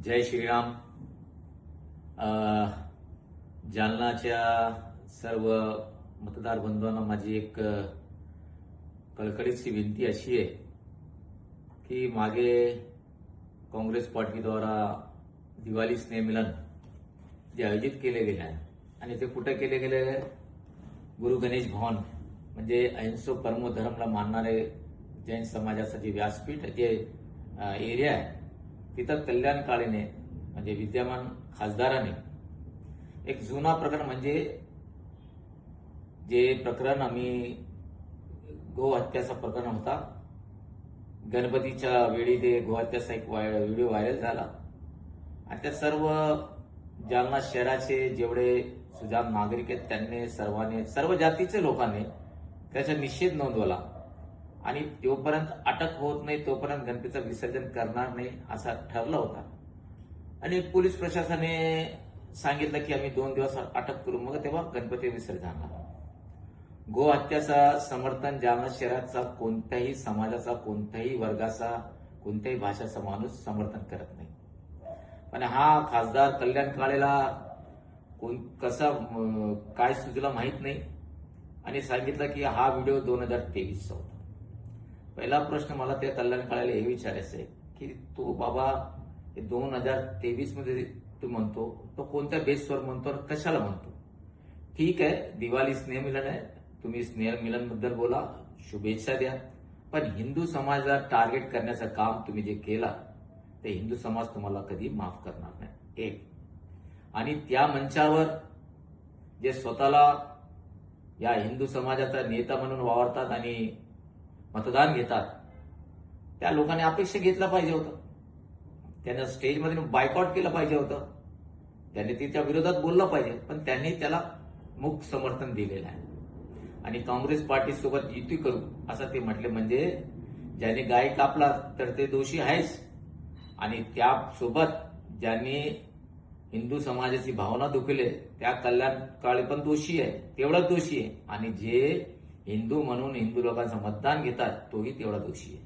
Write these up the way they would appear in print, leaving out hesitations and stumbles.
जय श्रीराम. जालनाच्या सर्व मतदार बंधूंना माझी एक कळकळीची विनंती अशी आहे की मागे काँग्रेस पार्टीद्वारा दिवाळी स्नेहमिलन जे आयोजित केले गेले आहे आणि ते कुठे केले गेले, गुरु गणेश भवन म्हणजे अहिंसो परमो धर्मला मानणारे जैन समाजाचं जे व्यासपीठ जे एरिया आहे तिथं कल्याण काळेने म्हणजे विद्यमान खासदाराने एक जुना प्रकरण म्हणजे जे प्रकरण आम्ही गो हत्याचा प्रकरण होता, गणपतीच्या वेळी ते गो हत्याचा एक व्हिडिओ व्हायरल झाला आणि त्या सर्व जालना शहराचे जेवढे सुजाण नागरिक आहेत त्यांनी सर्व जातीचे लोकांनी त्याचा निषेध नोंदवला आणि तोपर्यंत अटक होत नाही तोपर्यंत गणपतीचं विसर्जन करणार नाही असा ठरला होता. आणि पोलीस प्रशासनाने सांगितलं की आम्ही 2 दिवस अटक करू, मग तेव्हा गणपती विसर्जनाला. गो हत्याचा समर्थन जालना शहराचा कोणत्याही समाजाचा, कोणत्याही वर्गाचा, कोणत्याही भाषाचा माणूस समर्थन करत नाही. पण हा खासदार कल्याण काळेला कसा काय सुचला माहित नाही आणि सांगितलं की हा व्हिडिओ 2023चा होता. पहिला प्रश्न मला त्या कल्याण काळेला हे विचारायचं आहे की तो बाबा 2023 मध्ये तू म्हणतो तो कोणत्या बेसवर म्हणतो आणि कशाला म्हणतो? ठीक आहे, दिवाळी स्नेहमिलन आहे, तुम्ही स्नेहमिलन बद्दल बोला, शुभेच्छा द्या, पण हिंदू समाजाला टार्गेट करण्याचं काम तुम्ही जे केला ते हिंदू समाज तुम्हाला कधी माफ करणार नाही. एक आणि त्या मंचावर जे स्वतःला या हिंदू समाजाचा नेता म्हणून वावरतात आणि मतदान घेतात त्या लोकांनी अपेक्षा घेतला पाहिजे होतं, त्यांना स्टेजमध्ये बायकॉट केलं पाहिजे होतं, त्यांनी तिच्या विरोधात बोललं पाहिजे, पण त्यांनी त्याला मूक समर्थन दिलेलं आहे. आणि काँग्रेस पार्टीसोबत युती करू असं ते म्हटले म्हणजे ज्याने गाय कापला तर ते दोषी आहेच आणि त्यासोबत ज्यांनी हिंदू समाजाची भावना दुखले त्या कल्याण काळे पण दोषी आहे, तेवढाच दोषी आहे. आणि जे हिंदू म्हणून हिंदू लोकांचं मतदान घेतात तोही तेवढा दोषी आहे.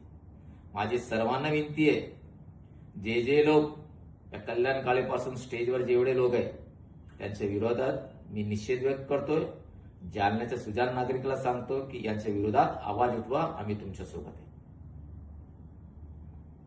माझी सर्वांना विनंती आहे, जे लोक या कल्याण काळेपासून स्टेजवर जेवढे लोक आहेत त्यांच्या विरोधात मी निषेध व्यक्त करतोय. जालन्याच्या सुजाण नागरिकाला सांगतो की यांच्या विरोधात आवाज उठवा, आम्ही तुमच्या सोबत आहे.